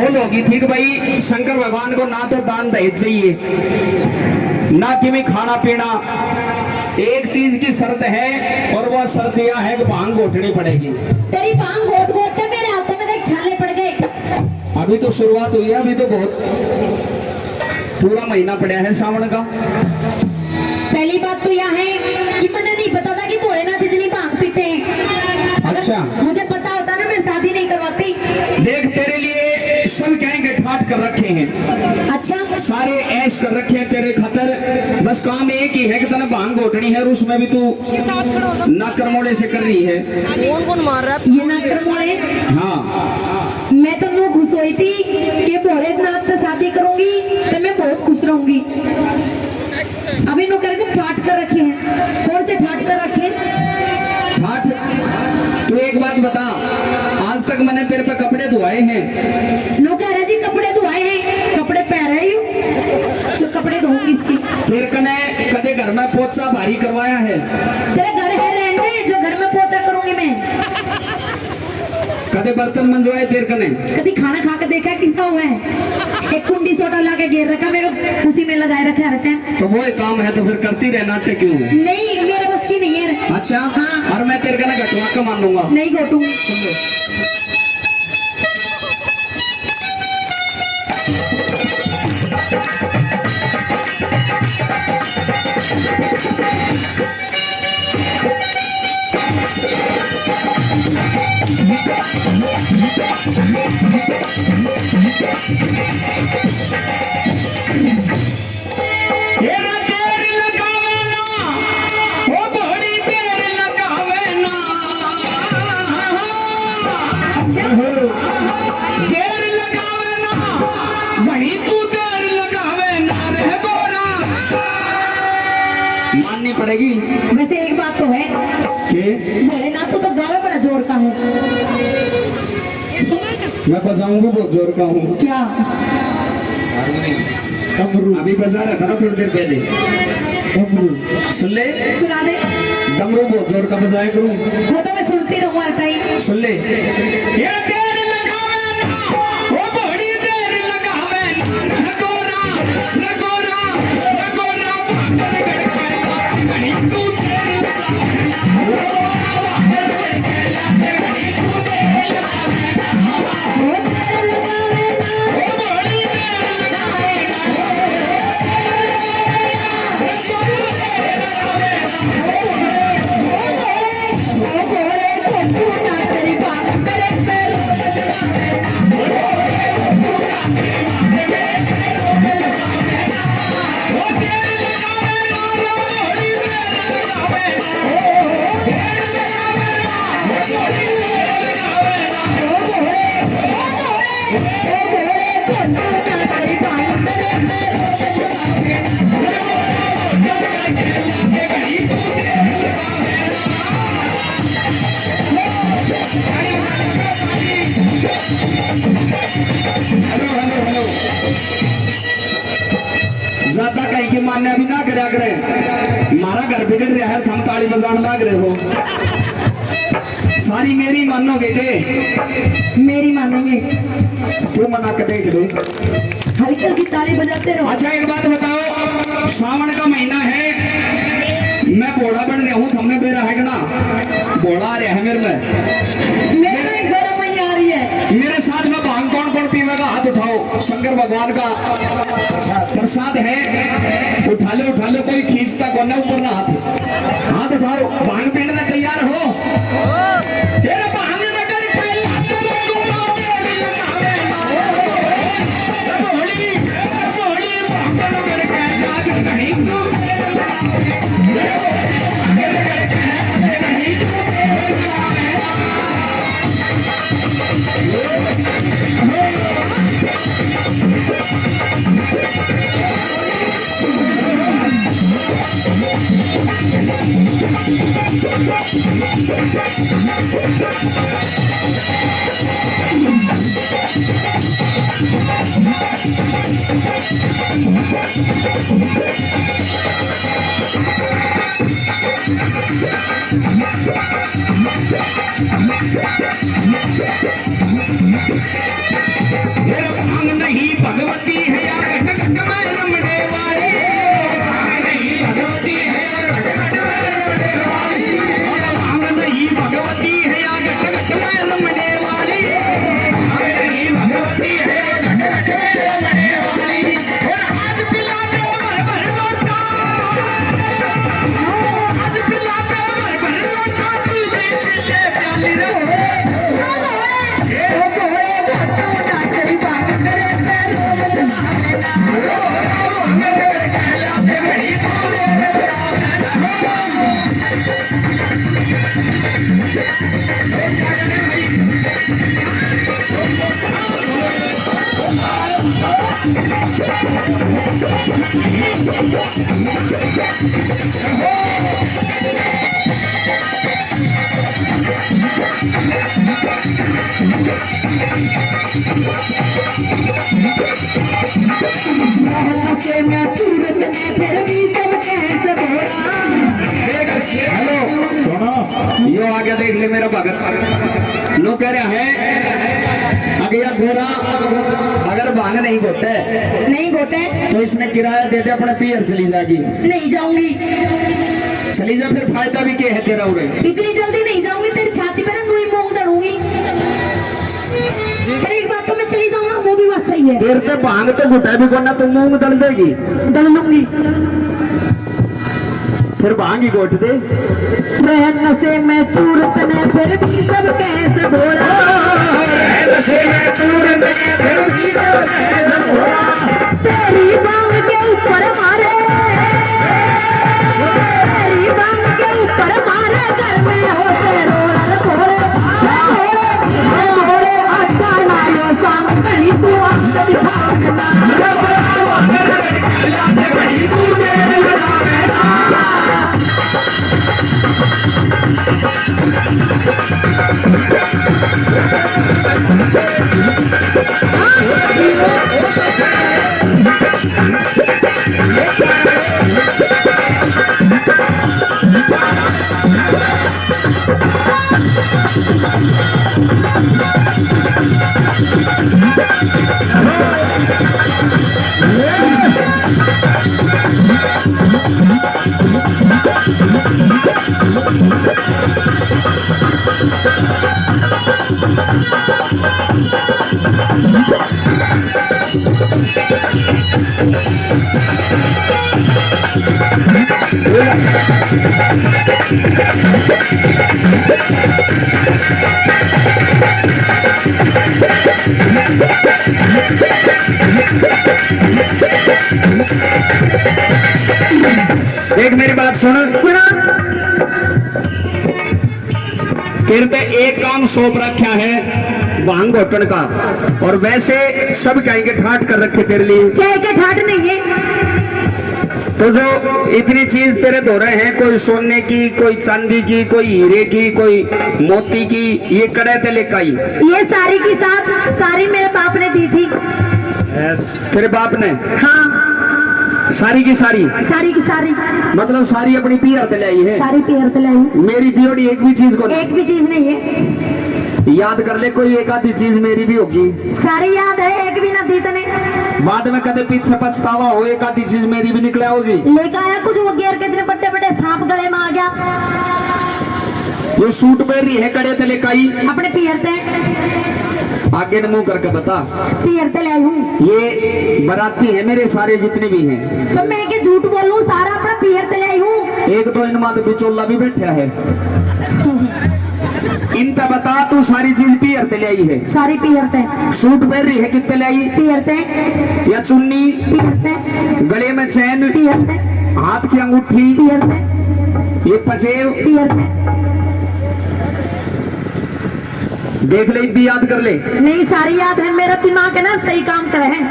बोल होगी ठीक भाई। शंकर भगवान को ना तो दान दहेज चाहिए ना कि में खाना पीना, एक चीज की शर्त है और वह शर्त यह है कि भांग घोटनी पड़ेगी। तेरी भांग घोट घोट के मेरे हाथों में देख छाले पड़ गए। अभी तो शुरुआत हुई है, अभी तो बहुत पूरा महीना पड़ा है सावन का। पहली बात तो यह है कि मुझे नहीं पता था कि भोलेनाथ इतनी भांग पीते हैं। अच्छा, मुझे पता होता ना मैं शादी नहीं करवाती। देख तेरे लिए सब कहेंगे ठाट कर रखे हैं, अच्छा, सारे ऐश कर रखे हैं तेरे खतर। बस काम एक ही है कि तने भांग घोटनी है और उसमें भी तू नाकरमोड़े से कर रही है। कौन कौन मार रहा है ये नाकरमोड़े? हाँ, मैं तो नो खुश हुई थी कि भोलेनाथ से शादी करूंगी तो मैं बहुत खुश रहूंगी। अभी नो करे थे ठाट कर रखे हैं। कौन से ठाट कर रखे हैं? ठाट? तू एक बात बता, आज तक मैंने तेरे पे कपड़े धुआए हैं? नो कह रहे जी कपड़े धुआए हैं, कपड़े पहन रहे हो जो कपड़े धोऊंगी इसकी। फिर कने कदे घर में पोछा भारी करवाया है? तेरे घर है रहने जो घर में पोछा करूंगी मैं। कदे बर्तन मंजवाए तेरे कने? कभी खाना खा के देखा किसा हुआ है? एक कुंडी सोटा ला के घेर रखा, मेरे उसी में लगाए रखे हर टाइम। तो वो एक काम है तो फिर करती रहे, नाट्य क्यों? नहीं, मेरे बस की नहीं है। अच्छा, हाँ। और मैं तेरे कने घटवा के मान लूंगा। नहीं घोटू। माननी पड़ेगी। वैसे एक बात तो है कि भोलेनाथ तो गावे बड़ा जोर का है। मैं बजाऊंगा, बहुत जोर का हूँ। क्या? डमरू अभी बजा रहा था ना थोड़ी देर पहले। डमरू सुन ले, सुना दे। डमरू बहुत जोर का बजाया करूँ। वो तो मैं सुनती रहूँ हर टाइम। सुन ले, ये देर लगावे ना, वो बड़ी देर लगावे ना, रगोरा रगोरा रगोरा भागर गड़के घड़ी तू देर लगावे ना, भागर गड़के घड़ी तू देर लगावे ना, वो तेरे लगावे ना, वो बड़ी देर लगावे ना, वो भोले को ना तेरी बात मेरे पैरों में लगावे ना। वो भोले को ना तेरी बात मेरे पैरों में लगावे ना। ज्यादा कहीं की मान्य भी ना करया करे। मारा घर बिगड़ रहा है, थम ताली बजाने लग रहे हो। सारी मेरी मानोगे के? मेरी मानेंगे। तू मना कर देख ले। हल्की हल्की ताली बजाते रहो। अच्छा एक बात बताओ, सावन का महीना है, मैं भोड़ा बन रहा हूँ, तुमने बेरा है कि ना? भोड़ा आ रहा है मेरे में। मेरे गरम मैया आ रही है। मेरे साथ में भांग कौन कौन पीवेगा? हाथ उठाओ। शंकर भगवान का प्रसाद है, उठा लो, कोई खींचता कौन है ऊपर ना हाथ। हाथ उठाओ, भांग पीने में तैयार हो? तेरे भांग रगड़ के लाते रगोरा तेल लगावे ना, भोली भोली भांग रगड़ के लाते घड़ी तू तेल लगावे ना, रगड़ के लाते घड़ी तू तेल लगावे मेरा से मैं सूरत में फिर भी सब कैसे बोला। हेलो सुनो यो आगे देख ले मेरा भगत लोग कह रहे हैं अगर यह घोड़ा अगर भांग नहीं घोटे नहीं गोटे तो इसने किराया दे दे अपने पियर चली जाएगी। नहीं जाऊंगी, चली जा फिर फायदा भी क्या है तेरा उरे। इतनी जल्दी नहीं जाऊंगी, तेरी छाती पे ना रुई मूंग दड़ूंगी। पर एक बात तो मैं चली जाऊँ ना, वो भी बात सही है। तेरे ते भांग तो घुटा भी कोना तुम मूंग दल देगी दल लूंगी। फिर भांग ही घोट दे। रहन से मैं सूरत ने फिर भी सब कैसे बोला। तेरी बांग के ऊपर मारे, तेरी बांग के ऊपर मारे, घर में होते रोज थोड़े थोड़े अच्छा लायो सांग कहीं तू अंत दिखाना। देख मेरी बात सुन सुना तेरे एक काम सौंप रखा है भांग घोटन का, और वैसे सब कहेंगे ठाट कर रखे तेरे लिए। क्या है, क्या ठाट नहीं है। तो जो इतनी चीज तेरे धो रहे हैं, कोई सोने की, कोई चांदी की, कोई हीरे की, कोई मोती की, ये कड़े ते लेकर आई। ये सारी की सारी मेरे बाप ने दी थी। तेरे बाप ने? हाँ, सारी की सारी सारी की सारी मतलब सारी अपनी पियर ते ले आई है। सारी पेड़ तो लाई, मेरी बियोड़ी एक भी चीज को नहीं। एक भी चीज नहीं है। याद कर ले, कोई एक आधी चीज मेरी भी होगी। सारी याद है, एक भी ना दी तने। बाद में कदे पीछे पछतावा हो, एक आधी चीज मेरी भी निकला होगी। लेकर आया कुछ वो घेर के इतने बड़े बड़े सांप गले में आ गया। ये सूट पहन रही है कड़े ते लेकर आई। अपने पीरते आगे न मुंह करके बता। पीरते ले आई हूँ। ये बराती है मेरे सारे जितने भी हैं। तो मैं के झूठ बोलूं, सारा अपना पीरते ले आई हूँ। एक तो इन मात बिचौला भी बैठा है। इनका बता, तू सारी चीज पियर ते ले आई है। सारी पीरते सूट पहन रही है कितने ले आई? पीरते या चुन्नी, पीरते गले में चैन, पीरते हाथ की अंगूठी, पीरते ये पजेब, पीरते। देख ले, भी याद कर ले। नहीं, सारी याद है, मेरा दिमाग है ना सही काम करे है।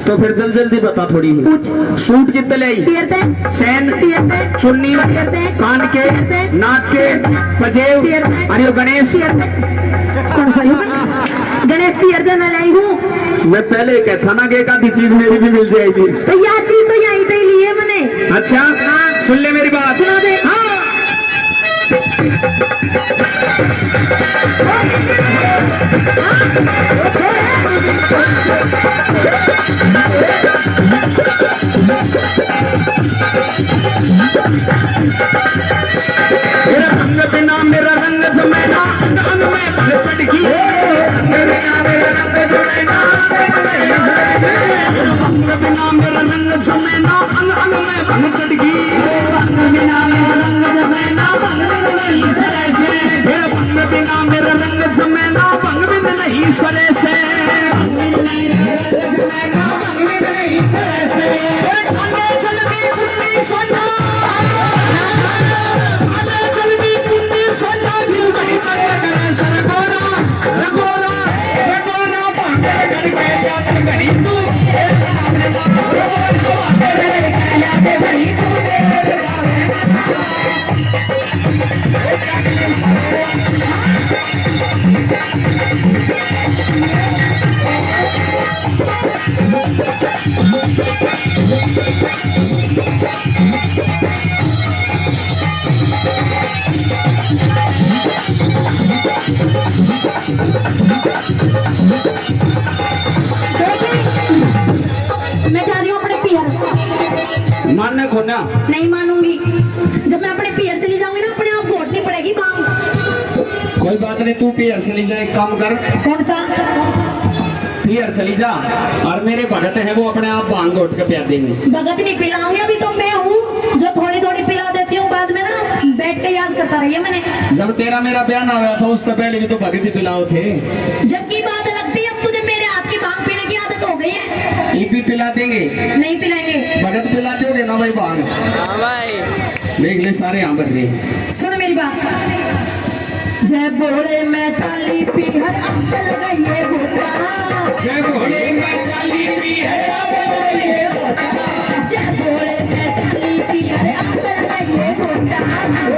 तो फिर जल्दी बता थोड़ी ही। पूछ। सूट कितने ले आई? पीरते चैन, पीरते चुन्नी, पीरते कान के, पीरते नाक के, पजेब, पीरते अरे वो गणेश। पीरते कौन सा गणेश पीरते न लाई हूँ। मैं पहले कहता ना कि एक आधी चीज मेरी भी मिल जाएगी। तो यह चीज तो यहीं से ही ली है मैंने। अच्छा, सुन ले मेरी बात। सुना दे। हाँ। मेरा रंग बिना मेरा रंग जमेना, अंग अंग में भंग चढ़गी। मेरा रंग जमेना, रंग बिना मेरा रंग जमेना, अंग अंग में भंग चढ़गी। रंग बिना मेरा रंग जमेना, भंग बिन नहीं सरे से। मेरा रंग बिना मेरा रंग जमेना, भंग बिन नहीं सरे से। मैं जा रही हूँ अपने पियर। मानने को ना नहीं मानूंगी। जब मैं अपने पियर चली जाऊंगी ना अपने आप घोटनी पड़ेगी बांग। कोई बात नहीं, तू पियर चली जाए, एक काम कर, कौन सा? पियर चली जा और मेरे भगत है वो अपने आप भांग घोट के पिला देंगे। भगत नहीं पिलाऊंगी, अभी तो मैं हूँ जो थोड़ी थोड़ी पिला देती हूँ, बाद में ना बैठ के याद करता रहिए। मैंने जब तेरा मेरा ब्याह ना हुआ था उससे पहले भी तो भगत ही पिलाओ थे। जबकि बात अलग थी, अब तुझे मेरे हाथ की भांग पीने की आदत हो गई है। ये भी पिला देंगे, नहीं पिलाएंगे। भगत पिला दोगे ना भाई भांग? देख ले सारे यहाँ भर रहे हैं। सुन मेरी बात। जय बोले मैं चाली पीहर अक्ल लगाइए गोटा। जय भोले मैं चाली पी है जय बोले मैं चाली पीहर अक्ल लगाइए गोटा।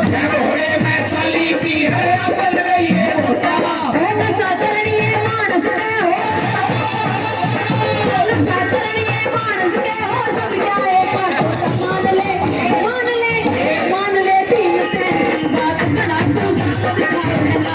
जय भोले मैं चाली पी है अकल गई है गोटा। नशा करनिए मानस के हो, नशा करनिए मानस के हो, सब जाए पाटो मान ले मान ले मान ले। तीन से बात करा तू सब सिखाए ना।